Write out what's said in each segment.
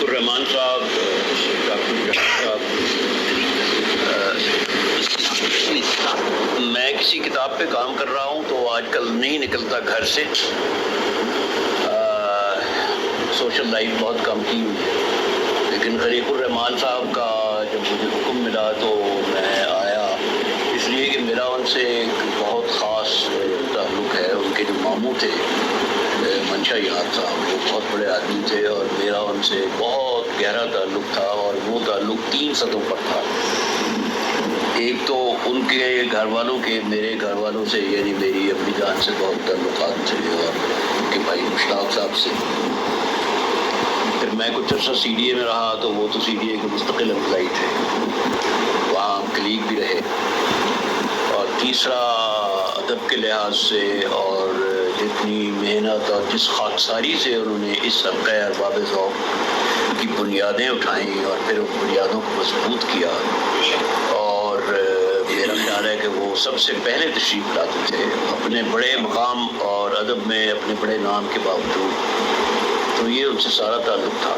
الرحمان صاحب، ڈاکٹر صاحب، میں کسی کتاب پہ کام کر رہا ہوں تو آج کل نہیں نکلتا گھر سے. سوشل لائف بہت کم کی ہوئی ہے، لیکن خلیق الرحمان صاحب کا جب مجھے حکم ملا تو میں آیا، اس لیے کہ میرا ان سے ایک بہت خاص تعلق ہے. ان کے جو ماموں تھے منشا یار صاحب، وہ بہت بڑے آدمی تھے اور میرا ان سے بہت گہرا تعلق تھا، اور وہ تعلق 3 سطحوں پر تھا. ایک تو ان کے گھر والوں کے میرے گھر والوں سے، یعنی میری اپنی جان سے بہت تعلقات تھے، اور ان کے بھائی مشتاق صاحب سے. پھر میں کچھ عرصہ سی ڈی اے میں رہا تو وہ تو سی ڈی اے کے مستقل امپلائی تھے، وہاں ہم کلیگ بھی رہے. اور تیسرا ادب کے لحاظ سے اور جتنی محنت اور جس خاکساری سے انہوں نے اس حلقہ ارباب ذوق کی بنیادیں اٹھائیں اور پھر ان بنیادوں کو مضبوط کیا، اور میرا خیال ہے کہ وہ سب سے پہلے تشریف لاتے تھے اپنے بڑے مقام اور ادب میں اپنے بڑے نام کے باوجود. تو یہ ان سے سارا تعلق تھا.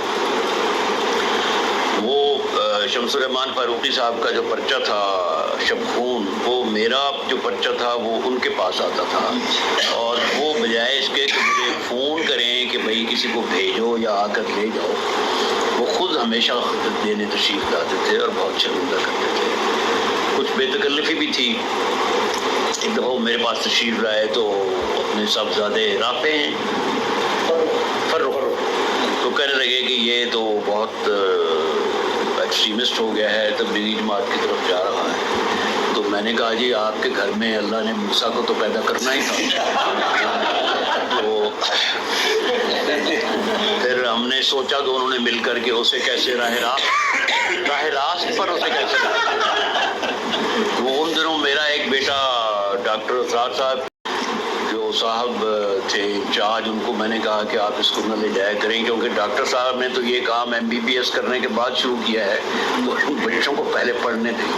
وہ شمس الرحمان فاروقی صاحب کا جو پرچہ تھا شب خون، وہ میرا جو پرچہ تھا وہ ان کے پاس آتا تھا، اور وہ بجائے اس کے کہ مجھے فون کریں کہ بھائی کسی کو بھیجو یا آ کر لے جاؤ، وہ خود ہمیشہ خدمت دینے تشریف لاتے تھے اور بہت شرمندہ کرتے تھے. کچھ بے تکلفی بھی تھی. ایک دفعہ وہ میرے پاس تشریف لائے تو اپنے صاحبزادے رافع ہیں فرخ تو کہنے لگے کہ یہ تو بہت ایکسٹریمسٹ ہو گیا ہے، تبلیغی جماعت کی طرف جا رہا ہے. تو میں نے کہا جی آپ کے گھر میں اللہ نے موسیٰ کو تو پیدا کرنا ہی تھا. تو پھر ہم نے سوچا دونوں نے مل کر کے اسے کیسے راہ راست پر اسے کیسے. وہ ان دنوں میرا ایک بیٹا ڈاکٹر اسرار صاحب جو صاحب تھے انچارج، ان کو میں نے کہا کہ آپ اس کو نہ لے جایا کریں، کیونکہ ڈاکٹر صاحب نے تو یہ کام MBBS کرنے کے بعد شروع کیا ہے، تو ان بچوں کو پہلے پڑھنے دیں.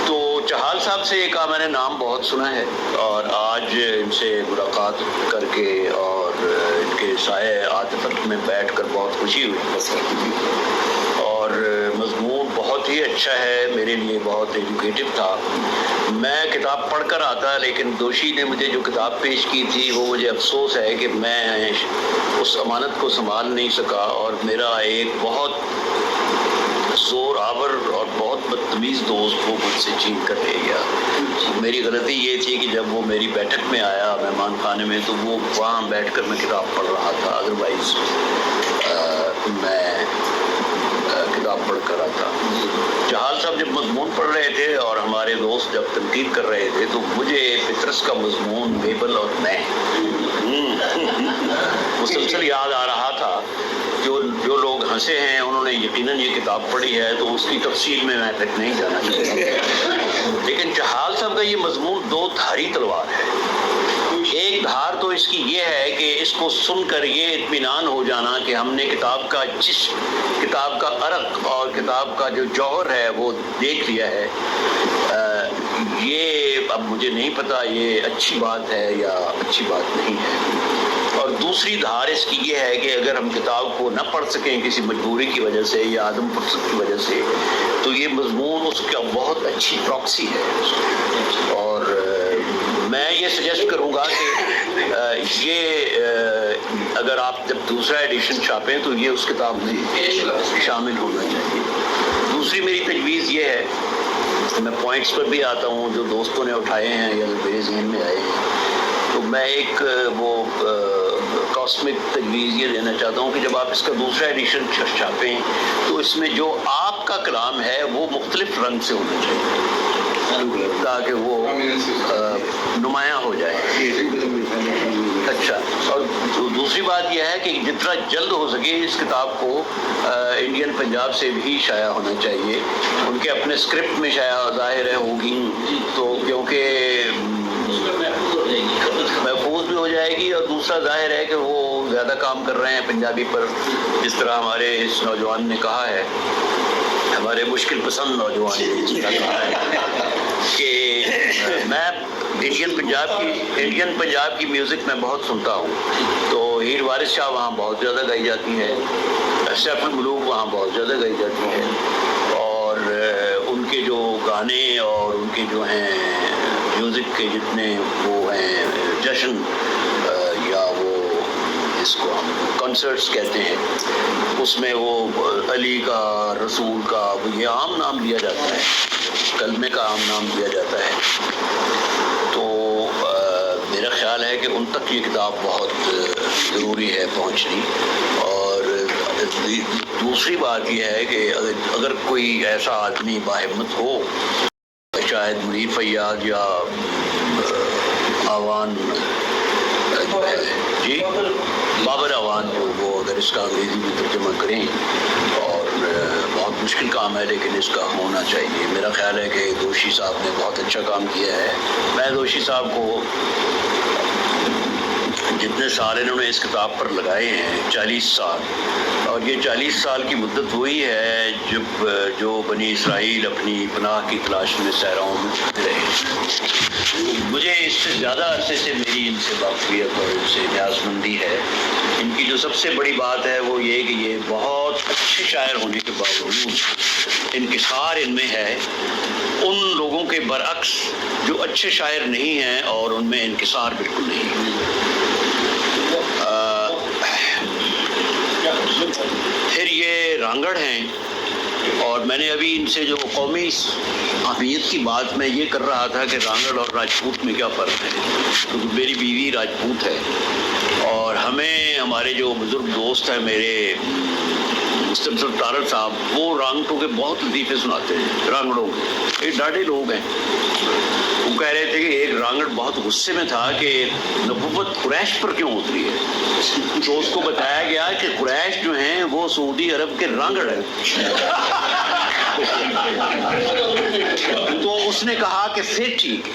تو چہال صاحب سے یہ کہا، میں نے نام بہت سنا ہے، اور آج ان سے ملاقات کر کے اور ان کے سائے عاطفت میں بیٹھ کر بہت خوشی ہوئی. اور مضمون بہت ہی اچھا ہے، میرے لیے بہت ایجوکیٹو تھا. میں کتاب پڑھ کر آتا، لیکن دوشی نے مجھے جو کتاب پیش کی تھی وہ مجھے افسوس ہے کہ میں اس امانت کو سنبھال نہیں سکا، اور میرا ایک بہت زور آور اور بہت بدتمیز دوست وہ مجھ سے چھین کر لے گیا. میری غلطی یہ تھی کہ جب وہ میری بیٹھک میں آیا مہمان خانے میں تو وہ وہاں بیٹھ کر میں کتاب پڑھ رہا تھا، ادروائز میں کتاب پڑھ کر آتا. چہال صاحب جب مضمون پڑھ رہے تھے اور ہمارے دوست جب تنقید کر رہے تھے تو مجھے پطرس کا مضمون بیبل اور میں مسلسل یاد آ رہا تھا. جو لوگ ہنسے ہیں انہوں نے یقیناً یہ کتاب پڑھی ہے، تو اس کی تفصیل میں پھر نہیں جانا چاہتا. لیکن چہال صاحب کا یہ مضمون 2 دھاری تلوار ہے. ایک دھار تو اس کی یہ ہے کہ اس کو سن کر یہ اطمینان ہو جانا کہ ہم نے کتاب کا جسم، کتاب کا عرق اور کتاب کا جو جوہر ہے وہ دیکھ لیا ہے. یہ اب مجھے نہیں پتا یہ اچھی بات ہے یا اچھی بات نہیں ہے. اور دوسری دھار اس کی یہ ہے کہ اگر ہم کتاب کو نہ پڑھ سکیں کسی مجبوری کی وجہ سے یا عدم فرصت کی وجہ سے، تو یہ مضمون اس کا بہت اچھی پراکسی ہے. اور میں یہ سجیسٹ کروں گا کہ یہ اگر آپ جب دوسرا ایڈیشن چھاپیں تو یہ اس کتاب میں شامل ہونا چاہیے. دوسری میری تجویز یہ ہے، میں پوائنٹس پر بھی آتا ہوں جو دوستوں نے اٹھائے ہیں یا میرے ذہن میں آئے ہیں، تو میں ایک وہ کاسمک تجویز یہ دینا چاہتا ہوں کہ جب آپ اس کا دوسرا ایڈیشن چھاپیں تو اس میں جو آپ کا کلام ہے وہ مختلف رنگ سے ہونا چاہیے تاکہ وہ نمایاں ہو جائے. اچھا، اور دوسری بات یہ ہے کہ جتنا جلد ہو سکے اس کتاب کو انڈین پنجاب سے بھی شائع ہونا چاہیے. ان کے اپنے اسکرپٹ میں شائع ظاہر ہے ہوگی، تو کیونکہ محفوظ بھی ہو جائے گی، اور دوسرا ظاہر ہے کہ وہ زیادہ کام کر رہے ہیں پنجابی پر، جس طرح ہمارے اس نوجوان نے کہا ہے، ہمارے مشکل پسند نوجوان نے کہا ہے کہ میں انڈین پنجاب کی میوزک میں بہت سنتا ہوں. تو ہیر وارث شاہ وہاں بہت زیادہ گائی جاتی ہے، سیف الملوک وہاں بہت زیادہ گائی جاتی ہے، اور ان کے جو گانے اور ان کے جو ہیں میوزک کے جتنے وہ ہیں جشن یا وہ جس کو ہم کنسرٹس کہتے ہیں، اس میں وہ علی کا، رسول کا، یہ عام نام لیا جاتا ہے، کلمے کا عام نام لیا جاتا ہے. تو میرا خیال ہے کہ ان تک یہ کتاب بہت ضروری ہے پہنچنی. اور دوسری بات یہ ہے کہ اگر کوئی ایسا آدمی باہمت ہو، شاید منیر فیاض یا آوان جی بابر آوان جو وہ اگر اس کا انگریزی میں ترجمہ کریں، اور بہت مشکل کام ہے لیکن اس کا ہونا چاہیے. میرا خیال ہے کہ دوشی صاحب نے بہت اچھا کام کیا ہے. میں دوشی صاحب کو جتنے سال انہوں نے اس کتاب پر لگائے ہیں 40 سال، اور یہ 40 سال کی مدت ہوئی ہے جب جو بنی اسرائیل اپنی پناہ کی تلاش میں صحراؤں میں پھرتے رہے. مجھے اس سے زیادہ عرصے سے میری ان سے واقفیت اور ان سے نیاز مندی ہے. ان کی جو سب سے بڑی بات ہے وہ یہ کہ یہ بہت اچھے شاعر ہونے کے باوجود انکسار ان میں ہے ان لوگوں کے برعکس جو اچھے شاعر نہیں ہیں اور ان میں انکسار بالکل نہیں. پھر یہ رانگڑ ہیں، اور میں نے ابھی ان سے جو قومی اہمیت کی بات میں یہ کر رہا تھا کہ رانگڑ اور راجپوت میں کیا فرق ہے، کیونکہ میری بیوی راجپوت ہے، اور ہمیں ہمارے جو بزرگ دوست ہیں میرے مستنصر طارق صاحب، وہ رانگڑوں کے بہت لطیفے سناتے ہیں. رانگڑوں کے یہ ڈاڈے لوگ ہیں. وہ کہہ رہے تھے کہ ایک رانگڑ بہت غصے میں تھا کہ نبوت قریش پر کیوں اتری ہے، تو اس کو بتایا گیا کہ قریش جو ہیں وہ سعودی عرب کے رانگڑ ہیں. تو اس نے کہا کہ پھر ٹھیک.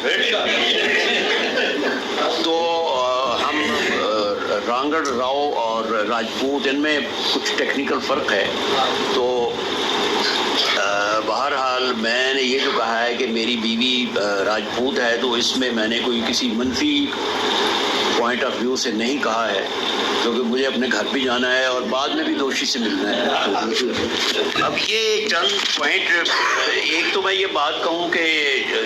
تو ہم رانگڑ، راؤ اور راجپوت ان میں کچھ ٹیکنیکل فرق ہے. تو بہرحال میں نے یہ جو کہا ہے کہ میری بیوی راجپوت ہے، تو اس میں نے کوئی کسی منفی پوائنٹ آف ویو سے نہیں کہا ہے، کیونکہ مجھے اپنے گھر بھی جانا ہے اور بعد میں بھی دوشی سے ملنا ہے. اب یہ چند پوائنٹ، ایک تو میں یہ بات کہوں کہ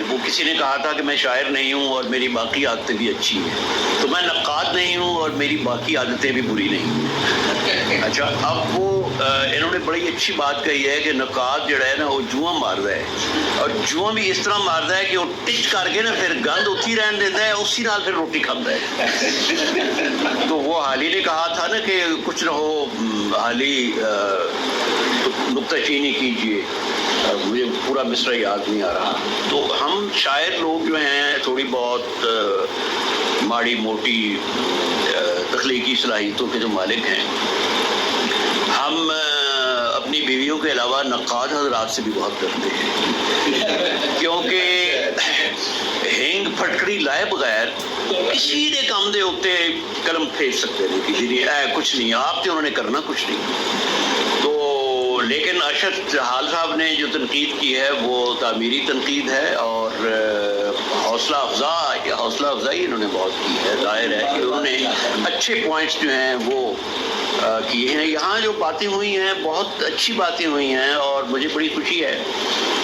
وہ کسی نے کہا تھا کہ میں شاعر نہیں ہوں اور میری باقی عادتیں بھی اچھی ہیں، تو میں نقاد نہیں ہوں اور میری باقی عادتیں بھی بری نہیں ہیں. اچھا، اب وہ انہوں نے بڑی اچھی بات کہی ہے کہ نقاد جڑا ہے نا وہ جواں ماردا ہے، اور جواں بھی اس طرح ماردا ہے کہ وہ ٹچ کر کے نا پھر گند اتھی رہن دیتا ہے، اسی نال پھر روٹی کھاتا ہے. تو وہ حالی نے کہا تھا نا کہ کچھ نہ ہو حالی نکتہ چینی کیجیے، مجھے پورا مصرع یاد نہیں آ رہا. تو ہم شاعر لوگ جو ہیں تھوڑی بہت ماڑی موٹی تخلیقی صلاحیتوں کے جو مالک ہیں، ہم اپنی بیویوں کے علاوہ نقاد حضرات سے بھی بہت کرتے ہیں، کیونکہ ہینگ پھٹکڑی لائے بغیر کسی نے کام دے ہوتے قلم پھینک سکتے نہیں، کسی نے کچھ نہیں آپ تھے، انہوں نے کرنا کچھ نہیں. تو لیکن ارشد حال صاحب نے جو تنقید کی ہے وہ تعمیری تنقید ہے، اور حوصلہ افزائی انہوں نے بہت کی ہے. ظاہر ہے کہ انہوں نے اچھے پوائنٹس جو ہیں وہ کیے ہیں. یہاں جو باتیں ہوئی ہیں بہت اچھی باتیں ہوئی ہیں، اور مجھے بڑی خوشی ہے.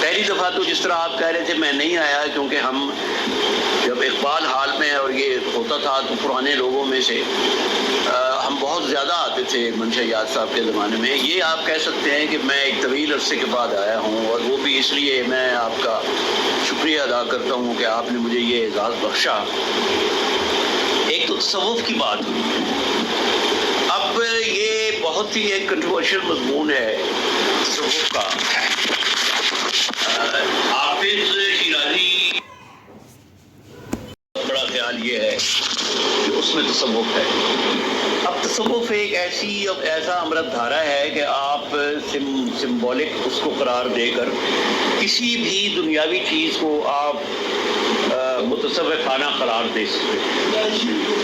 پہلی دفعہ تو جس طرح آپ کہہ رہے تھے میں نہیں آیا، کیونکہ ہم جب اقبال حال میں اور یہ ہوتا تھا تو پرانے لوگوں میں سے ہم بہت زیادہ آتے تھے منشا یاد صاحب کے زمانے میں. یہ آپ کہہ سکتے ہیں کہ میں ایک طویل عرصے کے بعد آیا ہوں، اور وہ بھی اس لیے میں آپ کا شکریہ ادا کرتا ہوں کہ آپ نے مجھے یہ اعزاز بخشا. ایک تو تصوف کی بات ہوئی. اب یہ بہت ہی ایک کنٹروورشل مضمون ہے تصوف کا. حافظ شیرازی بڑا خیال یہ ہے کہ اس میں تصوف ہے. اب تصوف ایک ایسا امرت دھارا ہے کہ آپ سمبولک اس کو قرار دے کر کسی بھی دنیاوی چیز کو آپ متصوفانہ قرار دے سکتے.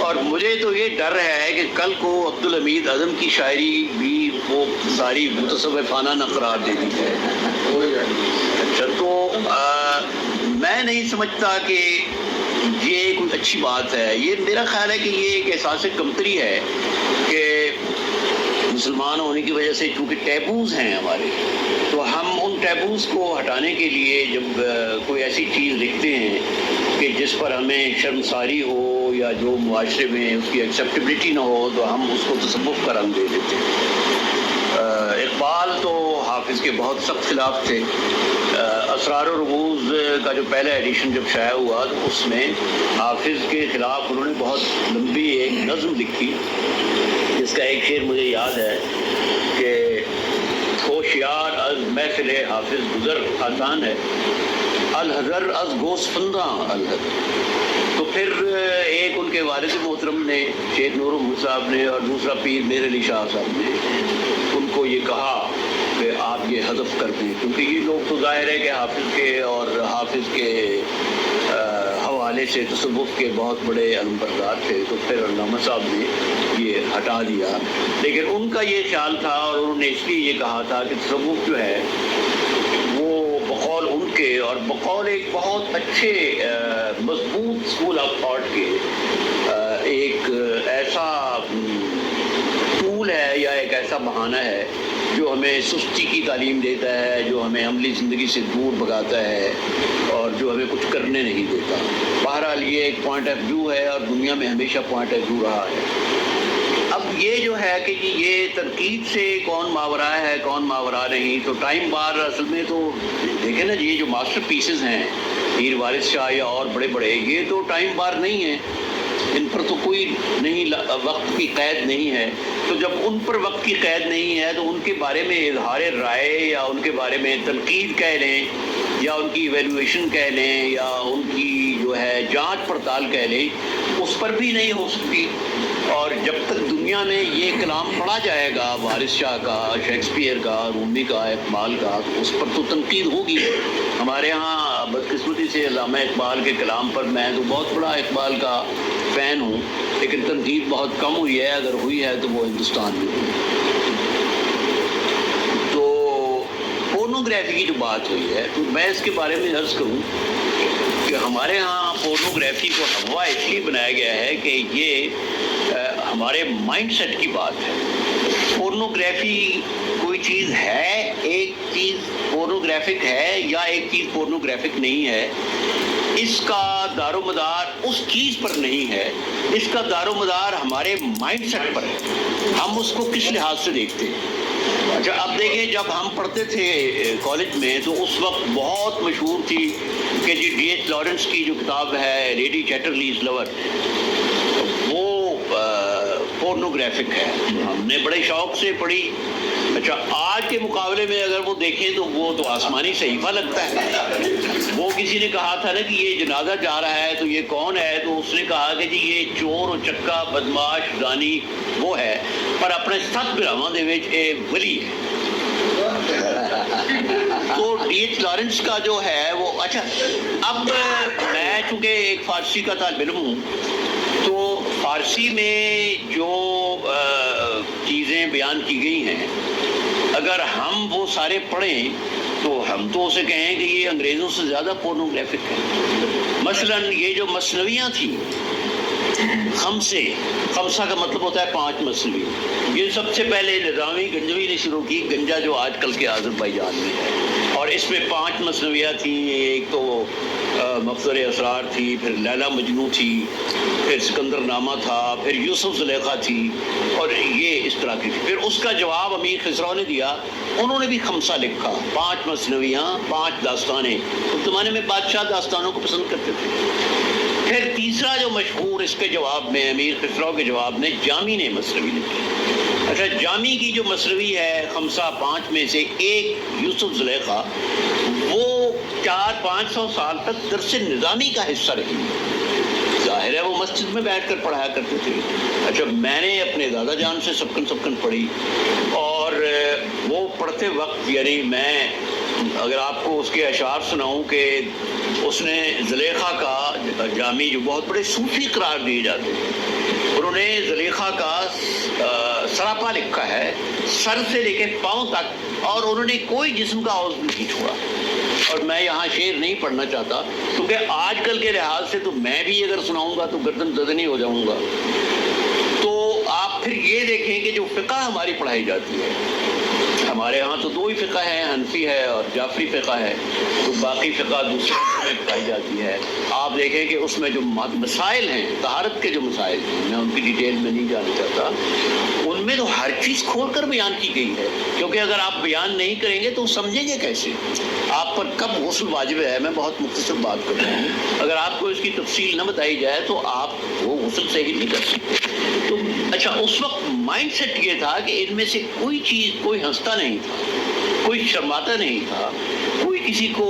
اور مجھے تو یہ ڈر ہے کہ کل کو عبدالحمید اعظم کی شاعری بھی وہ ساری متصوفانہ نہ قرار دے دی جائے. اچھا، تو میں نہیں سمجھتا کہ یہ کوئی اچھی بات ہے. یہ میرا خیال ہے کہ یہ ایک احساس کمتری ہے کہ مسلمان ہونے کی وجہ سے چونکہ ٹیبوز ہیں ہمارے، تو ہم ان ٹیبوز کو ہٹانے کے لیے جب کوئی ایسی چیز لکھتے ہیں کہ جس پر ہمیں شرمساری ہو یا جو معاشرے میں اس کی ایکسیپٹیبلٹی نہ ہو، تو ہم اس کو تصوف کا رنگ دے دیتے ہیں۔ اقبال تو حافظ کے بہت سخت خلاف تھے۔ اسرار و رموز کا جو پہلا ایڈیشن جب شائع ہوا تو اس میں حافظ کے خلاف انہوں نے بہت لمبی ایک نظم لکھی، جس کا ایک شعر مجھے یاد ہے کہ ہوشیار از محفل حافظ گزر آسان ہے، الحذر از گوسفنداں الحذر۔ تو پھر ایک ان کے والد محترم نے، شیخ نور محمد صاحب نے، اور دوسرا پیر میر علی شاہ صاحب نے ان کو یہ کہا کہ آپ یہ حذف کر دیں، کیونکہ یہ لوگ تو ظاہر ہے کہ حافظ کے اور حافظ کے حوالے سے تصوف کے بہت بڑے علمبردار تھے، تو پھر علامہ صاحب نے یہ ہٹا دیا۔ لیکن ان کا یہ خیال تھا اور انہوں نے اس لیے یہ کہا تھا کہ تصوف جو ہے وہ بقول ان کے اور بقول ایک بہت اچھے مضبوط اسکول آف تھاٹ کے ایک ایسا ٹول ہے یا ایک ایسا بہانہ ہے جو ہمیں سستی کی تعلیم دیتا ہے، جو ہمیں عملی زندگی سے دور بھگاتا ہے اور جو ہمیں کچھ کرنے نہیں دیتا۔ بہرحال یہ ایک پوائنٹ آف ویو ہے اور دنیا میں ہمیشہ پوائنٹ آف ویو رہا ہے۔ اب یہ جو ہے کہ یہ تنقید سے کون ماورا ہے کون ماورا نہیں، تو ٹائم بار اصل میں تو دیکھیں نا، یہ جو ماسٹر پیسز ہیں میر وارث شاہ یا اور بڑے بڑے، یہ تو ٹائم بار نہیں ہیں، ان پر تو کوئی نہیں وقت کی قید نہیں ہے۔ تو جب ان پر وقت کی قید نہیں ہے تو ان کے بارے میں اظہار رائے یا ان کے بارے میں تنقید کہہ لیں یا ان کی ایویلویشن کہہ لیں یا ان کی جو ہے جانچ پڑتال کہہ لیں، اس پر بھی نہیں ہو سکتی۔ اور جب تک دنیا میں یہ کلام پڑھا جائے گا وارث شاہ کا، شیکسپیئر کا، رومی کا، اقبال کا، تو اس پر تو تنقید ہوگی۔ ہمارے ہاں بدقسمتی سے علامہ اقبال کے کلام پر، میں تو بہت بڑا اقبال کا فین ہوں، لیکن تنقید بہت کم ہوئی ہے، اگر ہوئی ہے تو وہ ہندوستان میں ہوئی۔ تو پورنوگرافی کی جو بات ہوئی ہے، تو میں اس کے بارے میں عرض کروں کہ ہمارے ہاں پورنوگرافی کو ہوا اس لیے بنایا گیا ہے کہ یہ ہمارے مائنڈ سیٹ کی بات ہے۔ پورنوگرافی کوئی چیز ہے، ایک چیز پورنوگرافک ہے یا ایک چیز پورنوگرافک نہیں ہے، اس کا دار و مدار اس چیز پر نہیں ہے، اس کا دار و مدار ہمارے مائنڈ سیٹ پر ہے، ہم اس کو کس لحاظ سے دیکھتے ہیں۔ اچھا اب دیکھیں، جب ہم پڑھتے تھے کالج میں تو اس وقت بہت مشہور تھی کہ جی ڈی ایچ لارنس کی جو کتاب ہے لیڈی چیٹرلیز لور، وہ پورنوگرافک ہے، ہم نے بڑے شوق سے پڑھی۔ اچھا آج کے مقابلے میں اگر وہ دیکھیں تو وہ تو آسمانی صحیفہ لگتا ہے۔ وہ کسی نے کہا تھا نا کہ یہ جنازہ جا رہا ہے تو یہ کون ہے، تو اس نے کہا کہ جی یہ چور و چکا بدماش زانی وہ ہے، پر اپنے سات براواں دے وچ اے ولی ہے۔ تو ڈی ایچ لارنس کا جو ہے وہ، اچھا اب میں چونکہ ایک فارسی کا طالب علم ہوں، تو فارسی میں جو چیزیں بیان کی گئی ہیں اگر ہم وہ سارے پڑھیں تو ہم تو اسے کہیں کہ یہ انگریزوں سے زیادہ پورنوگرافک ہے۔ مثلا یہ جو مثنویاں تھیں، خمسہ کا مطلب ہوتا ہے 5 مثنوی، یہ سب سے پہلے نظامی گنجوی نے شروع کی، گنجا جو آج کل کے آذربائیجان میں ہے، اور اس میں 5 مثنویاں تھیں۔ ایک تو مفخر اسرار تھی، پھر لیلا مجنوں تھی، پھر سکندر نامہ تھا، پھر یوسف زلیخا تھی، اور یہ اس طرح کی تھی۔ پھر اس کا جواب امیر خسرو نے دیا، انہوں نے بھی خمسہ لکھا، 5 مثنویاں، 5 داستانیں۔ اس زمانے میں بادشاہ داستانوں کو پسند کرتے تھے۔ پھر تیسرا جو مشہور اس کے جواب میں، امیر خسرو کے جواب میں، جامی نے مثنوی لکھی۔ اچھا جامی کی جو مثنوی ہے خمسہ 5 میں سے ایک یوسف زلیخا، وہ 400-500 سال تک درس نظامی کا حصہ رہی۔ ظاہر ہے وہ مسجد میں بیٹھ کر پڑھایا کرتے تھے۔ اچھا میں نے اپنے دادا جان سے سبکن پڑھی، اور وہ پڑھتے وقت یعنی میں اگر آپ کو اس کے اشعار سناؤں کہ اس نے زلیخا کا، جامی جو بہت بڑے صوفی قرار دیے جاتے ہیں، انہوں نے زلیخا کا سراپا لکھا ہے، سر سے لے کے پاؤں تک، اور انہوں نے کوئی جسم کا عضو نہیں چھوڑا۔ اور میں یہاں شعر نہیں پڑھنا چاہتا کیونکہ آج کل کے لحاظ سے تو میں بھی اگر سناؤں گا تو گردن زدنی ہو جاؤں گا۔ تو آپ پھر یہ دیکھیں کہ جو فقہ ہماری پڑھائی جاتی ہے، ہمارے ہاں تو 2 ہی فقہ ہیں، حنفی ہے اور جعفری فقہ ہے، تو باقی فقہ دوسرے میں پڑھائی جاتی ہے۔ آپ دیکھیں کہ اس میں جو مسائل ہیں، طہارت کے جو مسائل ہیں، میں ان کی ڈیٹیل میں نہیں جانا چاہتا، ان میں تو ہر چیز کھول کر بیان کی گئی ہے، کیونکہ اگر آپ بیان نہیں کریں گے تو سمجھیں گے کیسے آپ پر کب غسل واجب ہے۔ میں بہت مختصر بات کر رہا ہوں، اگر آپ کو اس کی تفصیل نہ بتائی جائے تو آپ وہ غسل صحیح نہیں کر سکتے۔ تو اچھا، اس وقت مائنڈ سیٹ یہ تھا کہ ان میں سے کوئی چیز، کوئی ہنستا نہیں تھا، کوئی شرماتا نہیں تھا، کوئی کسی کو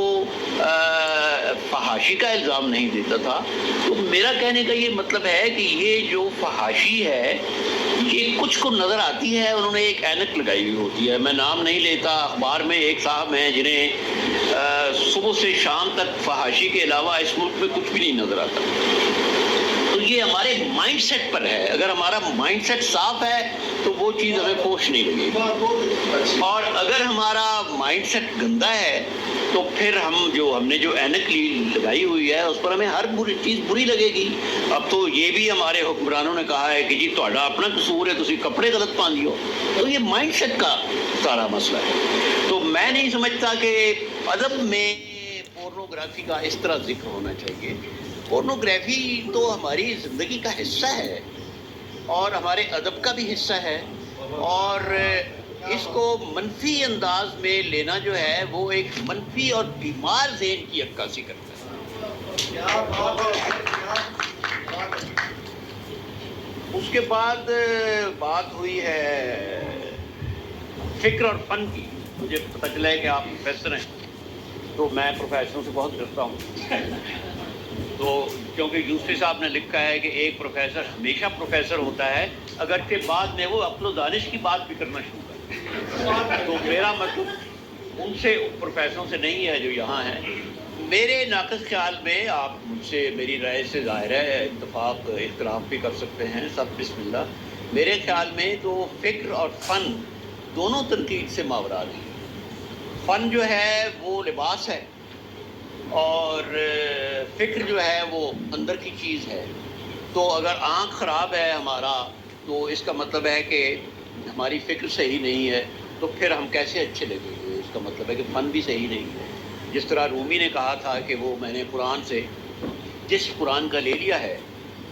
فحاشی کا الزام نہیں دیتا تھا۔ تو میرا کہنے کا یہ مطلب ہے کہ یہ جو فحاشی ہے یہ کچھ کو نظر آتی ہے، انہوں نے ایک اینک لگائی ہوئی ہوتی ہے۔ میں نام نہیں لیتا، اخبار میں ایک صاحب ہیں جنہیں صبح سے شام تک فحاشی کے علاوہ اس ملک میں کچھ بھی نہیں نظر آتا۔ تو یہ ہمارے مائنڈ سیٹ پر ہے، اگر ہمارا مائنڈ سیٹ صاف ہے تو وہ چیز ہمیں فوش نہیں لگے گی، اور اگر ہمارا مائنڈ سیٹ گندا ہے تو پھر ہم نے جو اینک لگائی ہوئی ہے اس پر ہمیں ہر چیز بری لگے گی۔ اب تو یہ بھی ہمارے حکمرانوں نے کہا ہے کہ جی تہاڈا اپنا قصور ہے، تسی کپڑے غلط پاندی ہو۔ تو یہ مائنڈ سیٹ کا سارا مسئلہ ہے۔ تو میں نہیں سمجھتا کہ ادب میں پورنوگرافی کا اس طرح ذکر ہونا چاہیے۔ پورنوگرافی تو ہماری زندگی کا حصہ ہے اور ہمارے ادب کا بھی حصہ ہے، اور اس کو منفی انداز میں لینا جو ہے وہ ایک منفی اور بیمار ذہن کی عکاسی کرتا ہے۔ اس کے بعد بات ہوئی ہے فکر اور فن کی۔ مجھے پتہ چلا ہے کہ آپ پروفیسر ہیں، تو میں پروفیسروں سے بہت ڈرتا ہوں، تو کیونکہ یوسفی صاحب نے لکھا ہے کہ ایک پروفیسر ہمیشہ پروفیسر ہوتا ہے اگرچہ بعد میں وہ عقل و دانش کی بات بھی کرنا شروع کرے۔ تو میرا مطلب ان سے، پروفیسروں سے نہیں ہے جو یہاں ہیں۔ میرے ناقص خیال میں آپ مجھ سے، میری رائے سے ظاہر ہے اتفاق اختلاف بھی کر سکتے ہیں، سب بسم اللہ۔ میرے خیال میں تو فکر اور فن دونوں تنقید سے ماورا ہیں۔ فن جو ہے وہ لباس ہے اور فکر جو ہے وہ اندر کی چیز ہے۔ تو اگر آنکھ خراب ہے ہمارا تو اس کا مطلب ہے کہ ہماری فکر صحیح نہیں ہے، تو پھر ہم کیسے اچھے لگیں گے؟ اس کا مطلب ہے کہ فن بھی صحیح نہیں ہے۔ جس طرح رومی نے کہا تھا کہ وہ میں نے قرآن سے جس قرآن کا لے لیا ہے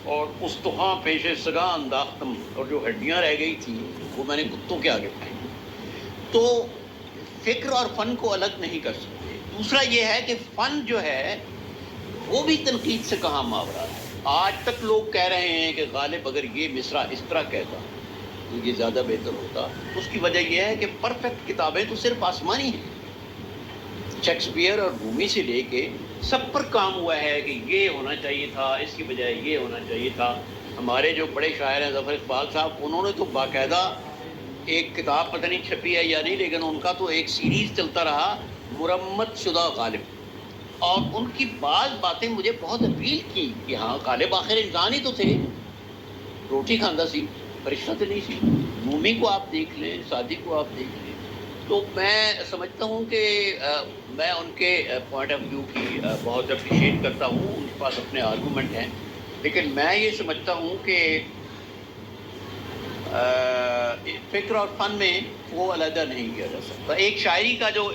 اور اس توہاں پیش سگاں انداختم، اور جو ہڈیاں رہ گئی تھیں وہ میں نے کتوں کے آگے پھینکی۔ تو فکر اور فن کو الگ نہیں کر سکتے۔ دوسرا یہ ہے کہ فن جو ہے وہ بھی تنقید سے کہاں ماورا ہے۔ آج تک لوگ کہہ رہے ہیں کہ غالب اگر یہ مصرع اس طرح کہتا تو یہ زیادہ بہتر ہوتا۔ اس کی وجہ یہ ہے کہ پرفیکٹ کتابیں تو صرف آسمانی ہیں۔ شیکسپیئر اور رومی سے لے کے سب پر کام ہوا ہے کہ یہ ہونا چاہیے تھا، اس کی بجائے یہ ہونا چاہیے تھا۔ ہمارے جو بڑے شاعر ہیں ظفر اقبال صاحب، انہوں نے تو باقاعدہ ایک کتاب پتہ نہیں چھپی ہے یا نہیں، لیکن ان کا تو ایک سیریز چلتا رہا، مرمت شدہ غالب، اور ان کی بعض باتیں مجھے بہت اپیل کی کہ ہاں غالب آخر انسان ہی تو تھے، روٹی کھاندہ سی، فرشتہ تو نہیں سی۔ مومی کو آپ دیکھ لیں، سعدی کو آپ دیکھ لیں۔ تو میں سمجھتا ہوں کہ میں ان کے پوائنٹ آف ویو کی بہت اپریشیٹ کرتا ہوں، ان کے پاس اپنے آرگومنٹ ہیں، لیکن میں یہ سمجھتا ہوں کہ فکر اور فن میں وہ علیحدہ نہیں کیا جا سکتا۔ ایک شاعری کا جو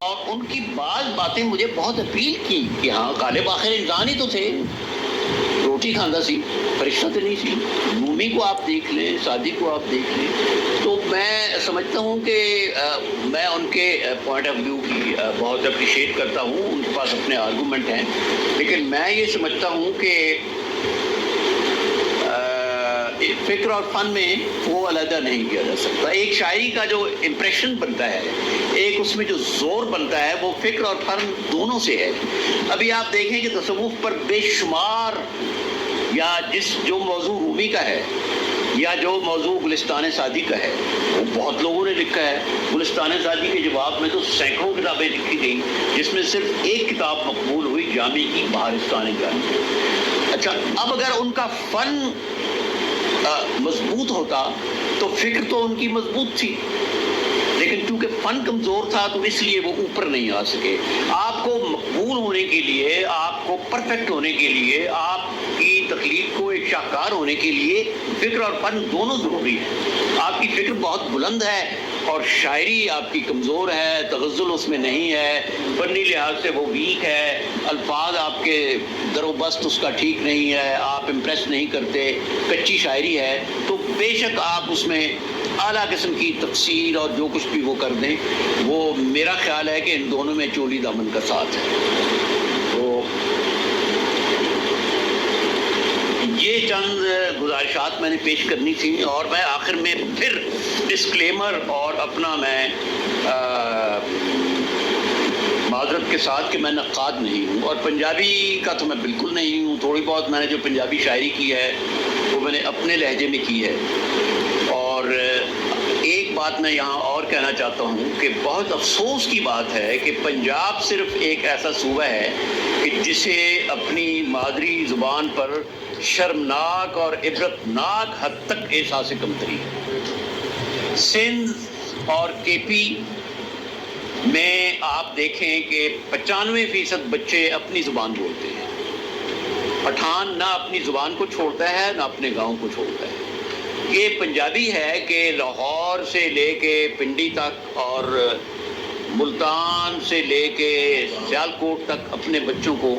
اور ان کی بعض باتیں مجھے بہت اپیل کی کہ ہاں غالب آخر انسان ہی تو تھے، روٹی کھاندہ سی، فرشتہ تو نہیں سی۔ مومی کو آپ دیکھ لیں، سعدی کو آپ دیکھ لیں۔ تو میں سمجھتا ہوں کہ میں ان کے پوائنٹ آف ویو کی بہت اپریشیٹ کرتا ہوں، ان کے پاس اپنے آرگومنٹ ہیں، لیکن میں یہ سمجھتا ہوں کہ فکر اور فن میں وہ علیحدہ نہیں کیا جا سکتا۔ ایک شاعری کا جو امپریشن بنتا ہے، ایک اس میں جو زور بنتا ہے، وہ فکر اور فن دونوں سے ہے۔ ابھی آپ دیکھیں کہ تصوف پر بے شمار، یا جو موضوع رومی کا ہے یا جو موضوع گلستان سعدی کا ہے وہ بہت لوگوں نے لکھا ہے. گلستان سعدی کے جواب میں تو سینکڑوں کتابیں لکھی گئیں جس میں صرف ایک کتاب مقبول ہوئی جامع کی بہارستان جامع. اچھا اب اگر ان کا فن مضبوط ہوتا تو فکر تو ان کی مضبوط تھی، لیکن چونکہ فن کمزور تھا تو اس لیے وہ اوپر نہیں آ سکے. آپ کو مقبول ہونے کے لیے، آپ کو پرفیکٹ ہونے کے لیے، آپ کی تخلیق کو ایک شاہکار ہونے کے لیے فکر اور فن دونوں ضروری ہیں. آپ کی فکر بہت بلند ہے اور شاعری آپ کی کمزور ہے، تغزل اس میں نہیں ہے، فنی لحاظ سے وہ ویک ہے، الفاظ آپ کے در و بست اس کا ٹھیک نہیں ہے، آپ امپریس نہیں کرتے، کچی شاعری ہے، تو بے شک آپ اس میں اعلیٰ قسم کی تفصیل اور جو کچھ بھی وہ کر دیں، وہ میرا خیال ہے کہ ان دونوں میں چولی دامن کا ساتھ ہے. تو یہ چند گزارشات میں نے پیش کرنی تھی، اور میں آخر میں پھر ڈسکلیمر اور اپنا میں معذرت کے ساتھ کہ میں نقاد نہیں ہوں، اور پنجابی کا تو میں بالکل نہیں ہوں. تھوڑی بہت میں نے جو پنجابی شاعری کی ہے وہ میں نے اپنے لہجے میں کی ہے. اور ایک بات میں یہاں اور کہنا چاہتا ہوں کہ بہت افسوس کی بات ہے کہ پنجاب صرف ایک ایسا صوبہ ہے کہ جسے اپنی مادری زبان پر شرمناک اور عبرتناک حد تک احساس کمتری ہے. سندھ اور کے پی میں آپ دیکھیں کہ 95% بچے اپنی زبان بولتے ہیں. پٹھان نہ اپنی زبان کو چھوڑتا ہے نہ اپنے گاؤں کو چھوڑتا ہے. یہ پنجابی ہے کہ لاہور سے لے کے پنڈی تک اور ملتان سے لے کے سیالکوٹ تک اپنے بچوں کو،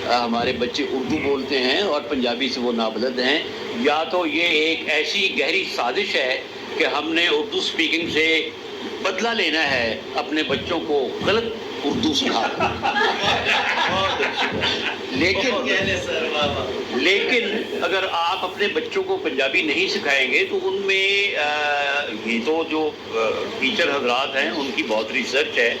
ہمارے بچے اردو بولتے ہیں اور پنجابی سے وہ نابلد ہیں. یا تو یہ ایک ایسی گہری سازش ہے کہ ہم نے اردو سپیکنگ سے بدلہ لینا ہے، اپنے بچوں کو غلط اردو سکھا. لیکن اگر آپ اپنے بچوں کو پنجابی نہیں سکھائیں گے تو ان میں یہ تو جو ٹیچر حضرات ہیں ان کی بہت ریسرچ ہے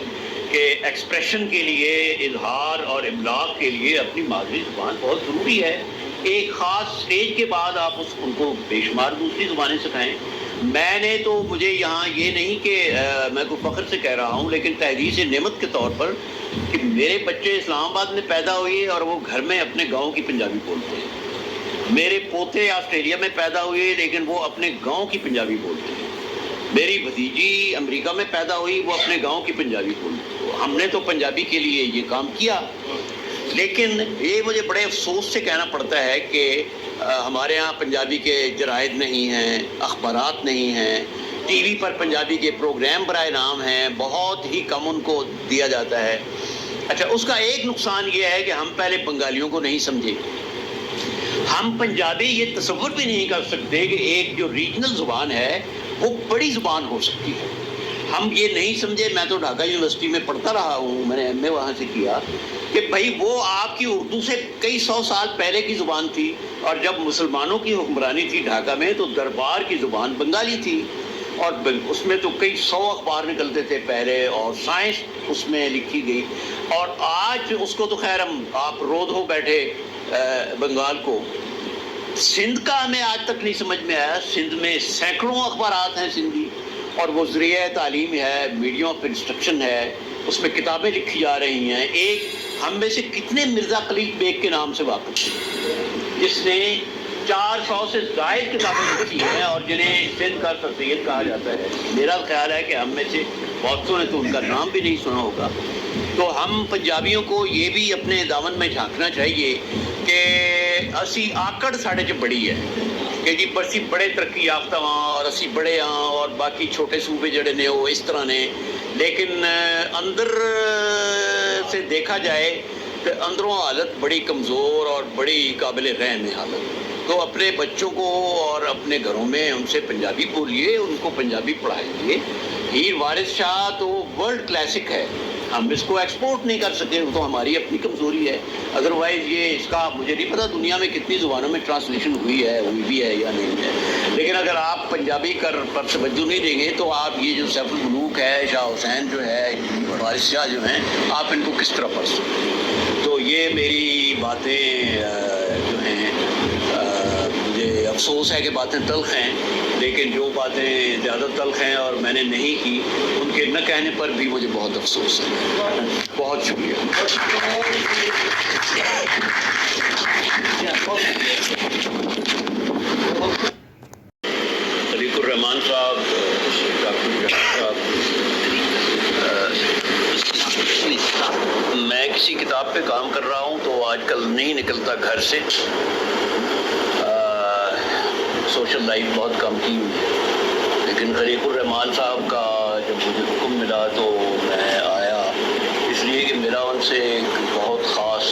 کہ ایکسپریشن کے لیے، اظہار اور ابلاغ کے لیے اپنی مادری زبان بہت ضروری ہے. ایک خاص سٹیج کے بعد آپ ان کو بے شمار دوسری زبانیں سکھائیں. میں نے تو، مجھے یہاں یہ نہیں کہ میں کوئی فخر سے کہہ رہا ہوں، لیکن تحدیث نعمت کے طور پر کہ میرے بچے اسلام آباد میں پیدا ہوئے اور وہ گھر میں اپنے گاؤں کی پنجابی بولتے ہیں. میرے پوتے آسٹریلیا میں پیدا ہوئے لیکن وہ اپنے گاؤں کی پنجابی بولتے ہیں. میری بھتیجی امریکہ میں پیدا ہوئی، وہ اپنے گاؤں کی پنجابی بولتے ہیں. ہم نے تو پنجابی کے لیے یہ کام کیا، لیکن یہ مجھے بڑے افسوس سے کہنا پڑتا ہے کہ ہمارے ہاں پنجابی کے جرائد نہیں ہیں، اخبارات نہیں ہیں، ٹی وی پر پنجابی کے پروگرام برائے نام ہیں، بہت ہی کم ان کو دیا جاتا ہے. اچھا، اس کا ایک نقصان یہ ہے کہ ہم پہلے بنگالیوں کو نہیں سمجھے. ہم پنجابی یہ تصور بھی نہیں کر سکتے کہ ایک جو ریجنل زبان ہے وہ بڑی زبان ہو سکتی ہے. ہم یہ نہیں سمجھے. میں تو ڈھاکہ یونیورسٹی میں پڑھتا رہا ہوں، میں نے ایم اے وہاں سے کیا، کہ بھائی وہ آپ کی اردو سے کئی 100 سال پہلے کی زبان تھی، اور جب مسلمانوں کی حکمرانی تھی ڈھاکہ میں تو دربار کی زبان بنگالی تھی، اور اس میں تو کئی 100 اخبار نکلتے تھے پہلے، اور سائنس اس میں لکھی گئی. اور آج اس کو تو خیر آپ رود ہو بیٹھے بنگال کو. سندھ کا ہمیں آج تک نہیں سمجھ میں آیا. سندھ میں سینکڑوں اخبارات ہیں سندھی، اور وہ ذریعہ تعلیم ہے، میڈیم آف انسٹرکشن ہے، اس میں کتابیں لکھی جا رہی ہیں. ایک ہم میں سے کتنے مرزا خلیل بیگ کے نام سے واقف ہیں جس نے 400 سے زائد کتابیں لکھی ہیں اور جنہیں سندھ کا سر سید کہا جاتا ہے. میرا خیال ہے کہ ہم میں سے بہتوں نے تو ان کا نام بھی نہیں سنا ہوگا. تو ہم پنجابیوں کو یہ بھی اپنے دامن میں جھانکنا چاہیے کہ اسی آکڑ ساڑھے چ بڑی ہے کہ جی بسی بڑے ترقی یافتہ ہاں اور اسی بڑے ہاں اور باقی چھوٹے صوبے جڑے نے وہ اس طرح نے. لیکن اندر سے دیکھا جائے تو اندروں حالت بڑی کمزور اور بڑی قابل رحم ہے حالت. تو اپنے بچوں کو اور اپنے گھروں میں ان سے پنجابی بولیے، ان کو پنجابی پڑھائیے. ہیر وارث شاہ تو ورلڈ کلاسک ہے، ہم اس کو ایکسپورٹ نہیں کر سکے، وہ تو ہماری اپنی کمزوری ہے. ادروائز یہ اس کا مجھے نہیں پتا دنیا میں کتنی زبانوں میں ٹرانسلیشن ہوئی بھی ہے یا نہیں ہے. لیکن اگر آپ پنجابی پر توجہ نہیں دیں گے تو آپ یہ جو سیف الملوک ہے، شاہ حسین جو ہے، وارث شاہ جو ہیں، آپ ان کو کس طرح پڑھ سکتے. تو یہ میری باتیں جو ہیں مجھے افسوس ہے کہ باتیں تلخ ہیں، لیکن جو باتیں زیادہ تلخ ہیں اور میں نے نہیں کی ان کے نہ کہنے پر بھی مجھے بہت افسوس ہے۔ بہت شکریہ۔ طریق الرحمان صاحب، ڈاکٹر صاحب، میں کسی کتاب پہ کام کر رہا ہوں تو آج کل نہیں نکلتا گھر سے، سوشل لائف بہت کم کی ہوئی ہے، لیکن طریق الرحمان صاحب کا جب مجھے حکم ملا تو میں آیا، اس لیے کہ میرا ان سے ایک بہت خاص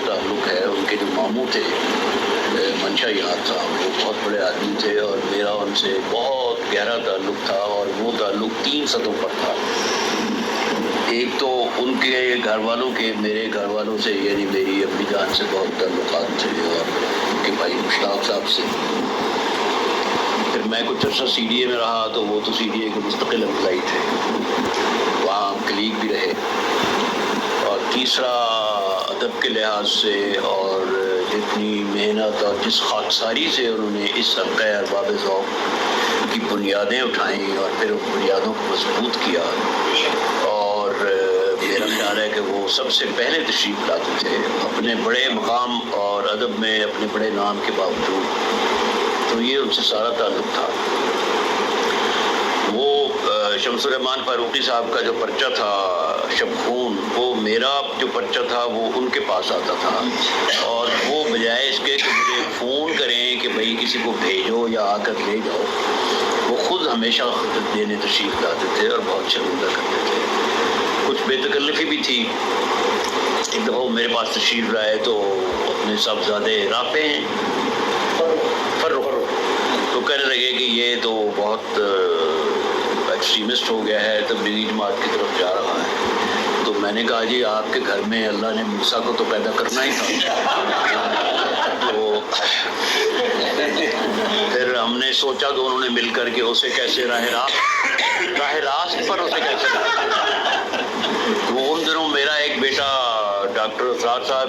تعلق ہے۔ ان کے جو ماموں تھے منشا یاد صاحب، وہ بہت بڑے آدمی تھے اور میرا ان سے بہت گہرا تعلق تھا، اور وہ تعلق 3 سطحوں پر تھا۔ ایک تو ان کے گھر والوں کے میرے گھر والوں سے، یعنی میری امی جان سے بہت تعلقات تھے، اور ان کے بھائی مشتاق صاحب سے۔ پھر میں کچھ عرصہ سی ڈی اے میں رہا تو وہ تو سی ڈی اے کے مستقل امپلائی تھے، وہاں ہم کلیگ بھی رہے۔ اور تیسرا ادب کے لحاظ سے اور جتنی محنت اور جس خاکساری سے انہوں نے اس حلقہ ارباب ذوق کی بنیادیں اٹھائیں اور پھر ان بنیادوں کو مضبوط کیا، اور میرا خیال ہے کہ وہ سب سے پہلے تشریف لاتے تھے اپنے بڑے مقام اور ادب میں اپنے بڑے نام کے باوجود، تو یہ ان سے سارا تعلق تھا۔ وہ شمس الرحمان فاروقی صاحب کا جو پرچہ تھا شب خون، وہ میرا جو پرچہ تھا وہ ان کے پاس آتا تھا، اور وہ بجائے اس کے کہ مجھے فون کریں کہ بھئی کسی کو بھیجو یا آ کر لے جاؤ، وہ خود ہمیشہ خدمت دینے تشریف لاتے تھے اور بہت شرمندہ کرتے تھے۔ کچھ بے تکلفی بھی تھی۔ ایک دفعہ وہ میرے پاس تشریف لائے تو اپنے صاحبزادے رافع ہیں فرخ، تو کہنے لگے کہ یہ تو بہت ایکسٹریمسٹ ہو گیا ہے، تبلیغی جماعت کی طرف جا رہا ہے۔ تو میں نے کہا جی آپ کے گھر میں اللہ نے موسیٰ کو تو پیدا کرنا ہی تھا، تو پھر ہم نے سوچا دونوں نے مل کر کے اسے کیسے راہ راست پر اسے کیسے وہ ان دنوں میرا ایک بیٹا ڈاکٹر اسرار صاحب